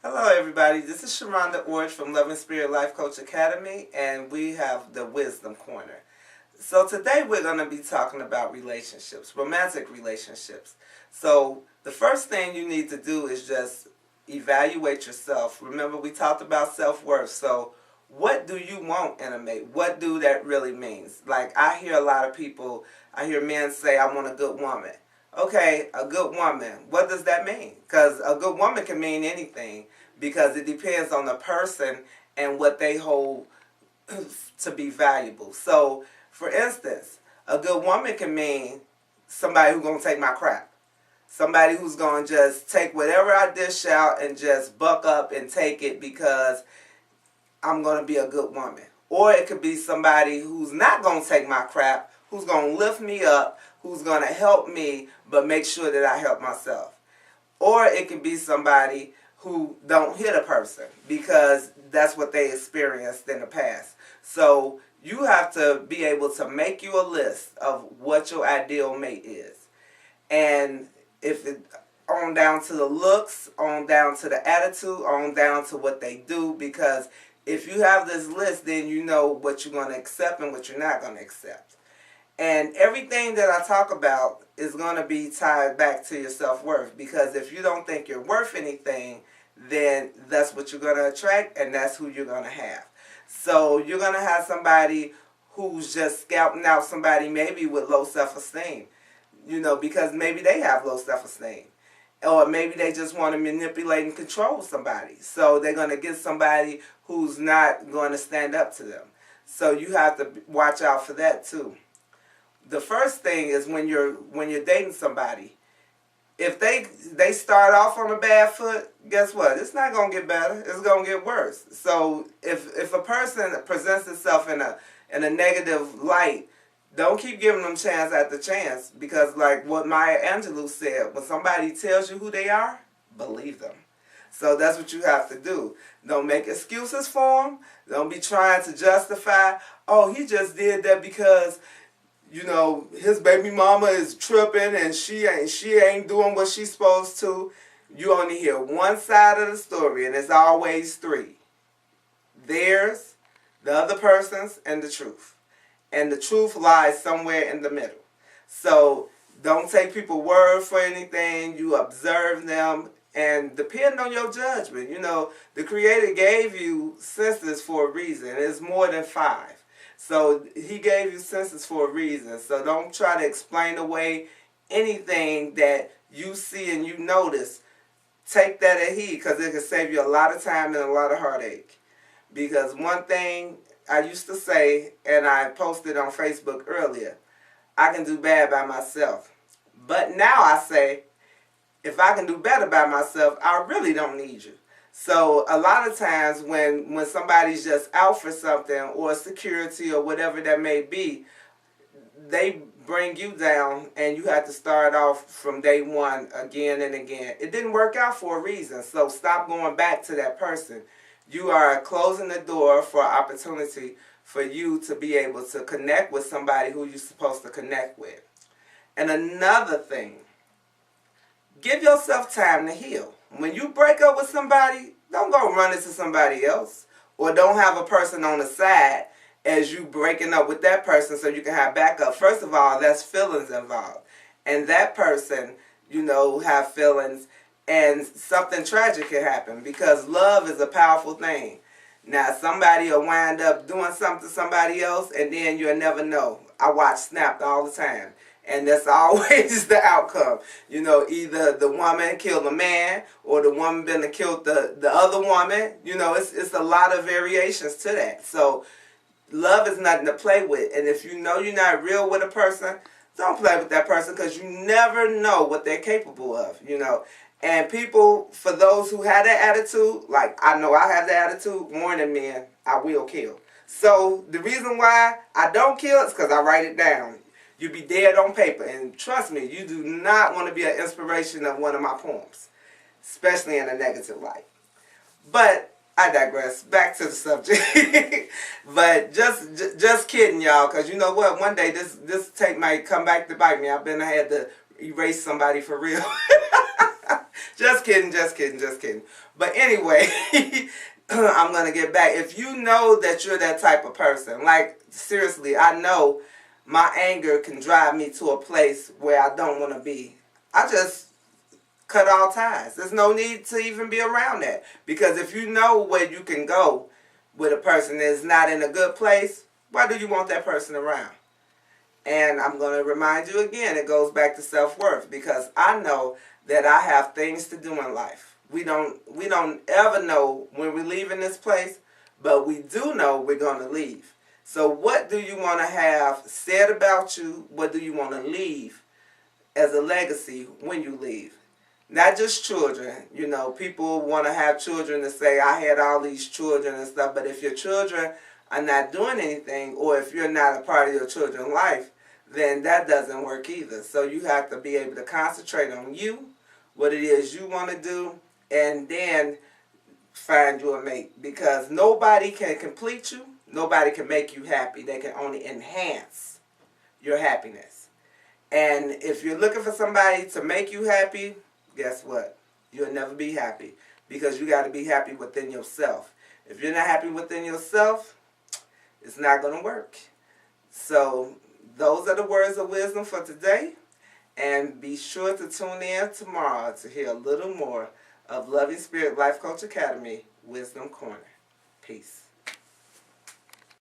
Hello everybody, this is Sheronda Orridge from Love and Spirit Life Coach Academy, and we have the Wisdom Corner. So today we're going to be talking about relationships, romantic relationships. So the first thing you need to do is just evaluate yourself. Remember, we talked about self-worth. So what do you want in a mate? What do that really means? Like, I hear a lot of people, I hear men say, I want a good woman. Okay, a good woman. What does that mean? Because a good woman can mean anything, because it depends on the person and what they hold to be valuable. So, for instance, a good woman can mean somebody who's going to take my crap. Somebody who's going to just take whatever I dish out and just buck up and take it because I'm going to be a good woman. Or it could be somebody who's not going to take my crap, who's going to lift me up, who's going to help me, but make sure that I help myself. Or it could be somebody who don't hit a person because that's what they experienced in the past. So you have to be able to make you a list of what your ideal mate is. And if it on down to the looks, on down to the attitude, on down to what they do, because if you have this list, then you know what you're going to accept and what you're not going to accept. And everything that I talk about is going to be tied back to your self-worth, because if you don't think you're worth anything, then that's what you're going to attract, and that's who you're going to have. So you're going to have somebody who's just scouting out somebody maybe with low self-esteem, because maybe they have low self-esteem. Or maybe they just want to manipulate and control somebody. So they're going to get somebody who's not going to stand up to them. So you have to watch out for that too. The first thing is when you're dating somebody, if they start off on a bad foot, guess what? It's not going to get better. It's going to get worse. So if a person presents itself in a negative light, don't keep giving them chance after chance, because like what Maya Angelou said, when somebody tells you who they are, believe them. So that's what you have to do. Don't make excuses for them. Don't be trying to justify, oh, he just did that because his baby mama is tripping and she ain't doing what she's supposed to. You only hear one side of the story, and it's always three. Theirs, the other person's, and the truth. And the truth lies somewhere in the middle. So don't take people's word for anything. You observe them and depend on your judgment. The Creator gave you senses for a reason. It's more than 5. So he gave you senses for a reason. So don't try to explain away anything that you see and you notice. Take that at heed, because it can save you a lot of time and a lot of heartache. Because one thing I used to say, and I posted on Facebook earlier, I can do bad by myself. But now I say, if I can do better by myself, I really don't need you. So a lot of times when somebody's just out for something, or security or whatever that may be, they bring you down and you have to start off from day one again and again. It didn't work out for a reason, so stop going back to that person. You are closing the door for opportunity for you to be able to connect with somebody who you're supposed to connect with. And another thing, give yourself time to heal. When you break up with somebody, don't go run into somebody else. Or don't have a person on the side as you breaking up with that person so you can have backup. First of all, that's feelings involved. And that person, have feelings, and something tragic can happen, because love is a powerful thing. Now, somebody will wind up doing something to somebody else, and then you'll never know. I watch Snapped all the time, and that's always the outcome. Either the woman killed the man, or the woman been to kill the other woman. It's a lot of variations to that. So love is nothing to play with. And if you know you're not real with a person, don't play with that person, because you never know what they're capable of. And people, for those who have that attitude, like I know I have that attitude, more than men, I will kill. So the reason why I don't kill is because I write it down. You be dead on paper. And trust me, you do not want to be an inspiration of one of my poems, especially in a negative light. But I digress. Back to the subject. But just kidding, y'all, because you know what? One day this tape might come back to bite me. I had to erase somebody for real. Just kidding, just kidding, just kidding. But anyway, I'm going to get back. If you know that you're that type of person, like seriously, I know my anger can drive me to a place where I don't want to be. I just cut all ties. There's no need to even be around that. Because if you know where you can go with a person that is not in a good place, why do you want that person around? And I'm going to remind you again, it goes back to self-worth, because I know that I have things to do in life. We don't ever know when we're leaving this place, but we do know we're going to leave. So what do you want to have said about you? What do you want to leave as a legacy when you leave? Not just children. You know, people want to have children to say, I had all these children and stuff, but if your children are not doing anything, or if you're not a part of your children's life, then that doesn't work either. So you have to be able to concentrate on you, what it is you want to do, and then find you a mate. Because nobody can complete you. Nobody can make you happy. They can only enhance your happiness. And if you're looking for somebody to make you happy, guess what? You'll never be happy, because you got to be happy within yourself. If you're not happy within yourself, it's not going to work. So those are the words of wisdom for today. And be sure to tune in tomorrow to hear a little more of Loving Spirit Life Coach Academy Wisdom Corner. Peace.